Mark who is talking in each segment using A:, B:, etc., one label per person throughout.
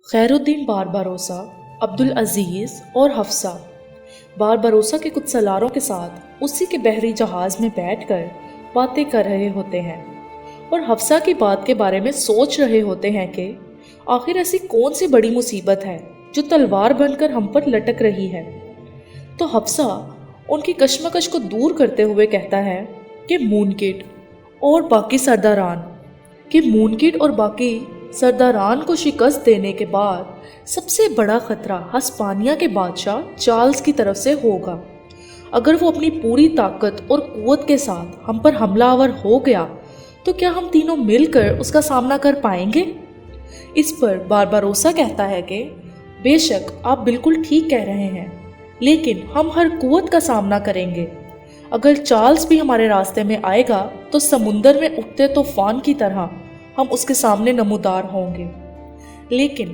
A: खैरुद्दीन बारबारोसा, अब्दुल अजीज़ और हफ्सा बारबारोसा के कुछ सलारों के साथ उसी के बहरी जहाज़ में बैठकर बातें कर रहे होते हैं और हफ्सा की बात के बारे में सोच रहे होते हैं कि आखिर ऐसी कौन सी बड़ी मुसीबत है जो तलवार बनकर हम पर लटक रही है। तो हफ्सा उनकी कश्मकश को दूर करते हुए कहता है कि मूनकिड और बाकी सरदारान को शिकस्त देने के बाद सबसे बड़ा खतरा हस्पानिया के बादशाह चार्ल्स की तरफ से होगा। अगर वो अपनी पूरी ताकत और कुव्वत के साथ हम पर हमलावर हो गया तो क्या हम तीनों मिलकर उसका सामना कर पाएंगे? इस पर बारबारोसा कहता है कि बेशक आप बिल्कुल ठीक कह रहे हैं, लेकिन हम हर कुव्वत का सामना करेंगे। अगर चार्ल्स भी हमारे रास्ते में आएगा तो समुंदर में उठते तूफान की तरह हम उसके सामने नमूदार होंगे। लेकिन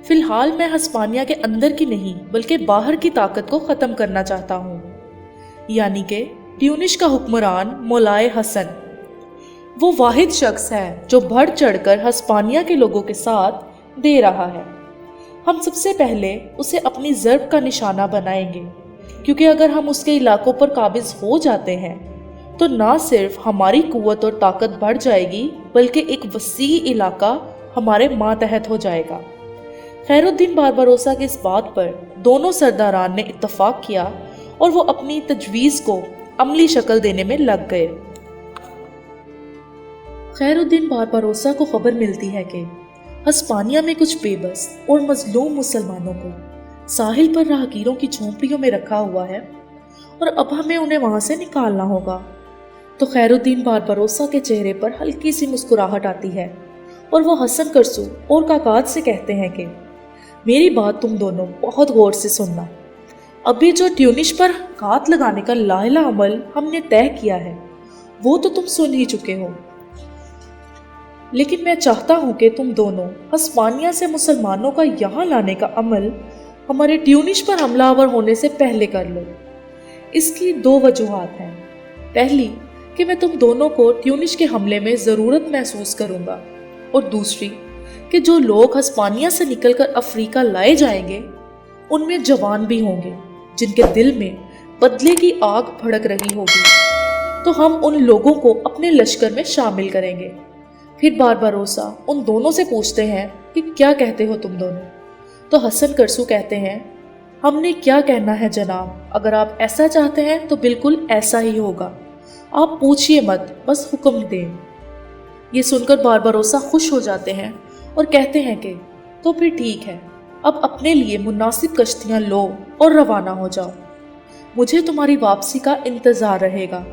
A: फिलहाल मैं हस्पानिया के अंदर की नहीं बल्कि बाहर की ताकत को ख़त्म करना चाहता हूँ, यानी कि ट्यूनिश का हुक्मरान मौलाए हसन। वो वाहिद शख्स है जो बढ़ चढ़कर हस्पानिया के लोगों के साथ दे रहा है। हम सबसे पहले उसे अपनी ज़र्ब का निशाना बनाएंगे, क्योंकि अगर हम उसके इलाकों पर काबिज हो जाते हैं तो ना सिर्फ हमारी कुव्वत और ताकत बढ़ जाएगी बल्कि एक वसी इलाका हमारे मातहत हो जाएगा। खैरुद्दीन बारबारोसा की इस बात पर दोनों सरदारान ने इत्तफाक किया और वो अपनी तजवीज़ को अमली शक्ल देने में लग गए। खैरुद्दीन बारबारोसा को खबर मिलती है कि हस्पानिया में कुछ बेबस और मजलूम मुसलमानों को साहिल पर राहगीरों की झोंपड़ियों में रखा हुआ है और अब हमें उन्हें वहां से निकालना होगा। तो खैरुद्दीन बारबारोसा के चेहरे पर हल्की सी मुस्कुराहट आती है और वो हसन करसू और काकाद से कहते हैं कि मेरी बात तुम दोनों बहुत गौर से सुनना। अभी जो ट्यूनिश पर घात लगाने का लाइला अमल हमने तय किया है वो तो तुम सुन ही चुके हो, लेकिन मैं चाहता हूं कि तुम दोनों हस्पानिया से मुसलमानों का यहाँ लाने का अमल हमारे ट्यूनिश पर हमलावर होने से पहले कर लो। इसकी दो वजूहात हैं। पहली कि मैं तुम दोनों को ट्यूनिश के हमले में ज़रूरत महसूस करूंगा, और दूसरी कि जो लोग हस्पानिया से निकलकर अफ्रीका लाए जाएंगे उनमें जवान भी होंगे जिनके दिल में बदले की आग भड़क रही होगी। तो हम उन लोगों को अपने लश्कर में शामिल करेंगे। फिर बारबारोसा उन दोनों से पूछते हैं कि क्या कहते हो तुम दोनों? तो हसन करसू कहते हैं हमने क्या कहना है जनाब, अगर आप ऐसा चाहते हैं तो बिल्कुल ऐसा ही होगा, आप पूछिए मत, बस हुक्म दें। ये सुनकर बारबारोसा खुश हो जाते हैं और कहते हैं कि तो फिर ठीक है, अब अपने लिए मुनासिब कश्तियाँ लो और रवाना हो जाओ, मुझे तुम्हारी वापसी का इंतज़ार रहेगा।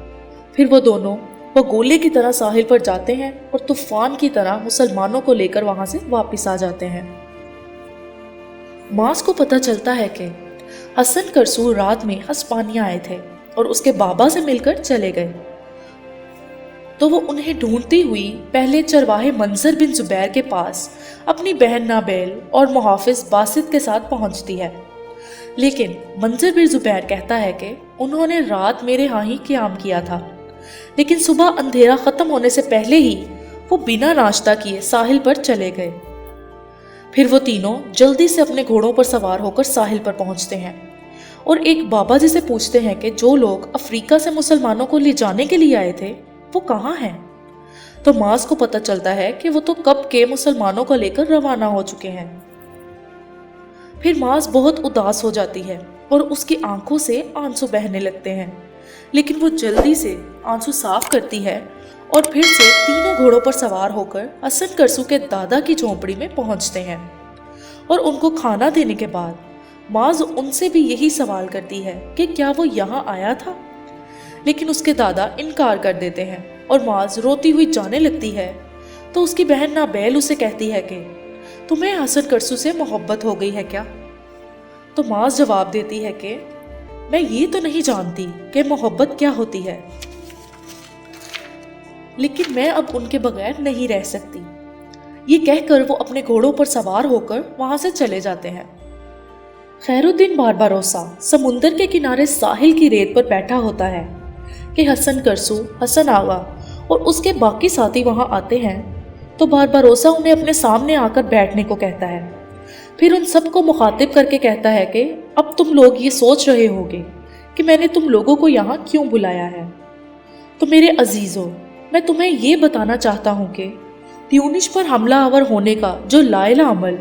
A: फिर वो दोनों बगोले की तरह साहिल पर जाते हैं और तूफान की तरह मुसलमानों को लेकर वहां से वापस आ जाते हैं। मास को पता चलता है कि हसन करसू रात में हस्पानिया आए थे और उसके बाबा से मिलकर चले गए। तो वो उन्हें ढूंढती हुई पहले चरवाहे मंजर बिन जुबैर के पास अपनी बहन नाबेल और मुहाफिज बासित के साथ पहुंचती है, लेकिन मंजर बिन जुबैर कहता है कि उन्होंने रात मेरे यहाँ ही क़याम किया था, लेकिन सुबह अंधेरा ख़त्म होने से पहले ही वो बिना नाश्ता किए साहिल पर चले गए। फिर वो तीनों जल्दी से अपने घोड़ों पर सवार होकर साहिल पर पहुंचते हैं और एक बाबा जी से पूछते हैं कि जो लोग अफ्रीका से मुसलमानों को ले जाने के लिए आए थे वो कहाँ हैं। तो मास को पता चलता है कि वो तो कब के मुसलमानों को लेकर रवाना हो चुके हैं। फिर मास बहुत उदास हो जाती है और उसकी आंखों से आंसू बहने लगते हैं, लेकिन वो जल्दी से आंसू साफ करती है और फिर से तीनों घोड़ों पर सवार होकर हसन करसू के दादा की झोंपड़ी में पहुंचते हैं। और उनको खाना देने के बाद माज उनसे भी यही सवाल करती है कि क्या वो यहाँ आया था, लेकिन उसके दादा इनकार कर देते हैं और माज रोती हुई जाने लगती है। तो उसकी बहन नाबेल उसे कहती है कि तुम्हें हसन करसू से मोहब्बत हो गई है क्या? तो माज जवाब देती है कि मैं ये तो नहीं जानती कि मोहब्बत क्या होती है, लेकिन मैं अब उनके बगैर नहीं रह सकती। ये कहकर वो अपने घोड़ों पर सवार होकर वहां से चले जाते हैं। खैरुद्दीन बारबारोसा समुंदर के किनारे साहिल की रेत पर बैठा होता है कि हसन करसू, हसन आगा और उसके बाकी साथी वहां आते हैं। तो बारबारोसा उन्हें अपने सामने आकर बैठने को कहता है پھر ان سب کو مخاطب کر کے کہتا ہے کہ اب تم لوگ یہ سوچ رہے ہوگے کہ میں نے تم لوگوں کو یہاں کیوں بلایا ہے۔ تو میرے عزیزوں، میں تمہیں یہ بتانا چاہتا ہوں کہ ٹیونش پر حملہ آور ہونے کا جو لائحہ عمل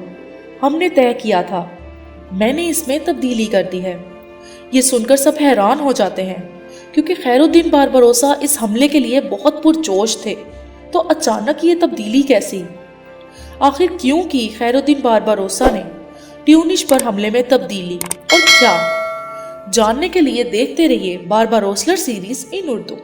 A: ہم نے طے کیا تھا، میں نے اس میں تبدیلی کر دی ہے۔ یہ سن کر سب حیران ہو جاتے ہیں، کیونکہ خیر الدین باربروسا اس حملے کے لیے بہت پرجوش تھے، تو اچانک یہ تبدیلی کیسی؟ آخر کیوں کی خیر الدین باربروسا نے ٹیونش پر حملے میں تبدیلی، اور کیا؟ جاننے کے لیے دیکھتے رہیے بارباروسلر سیریز ان اردو۔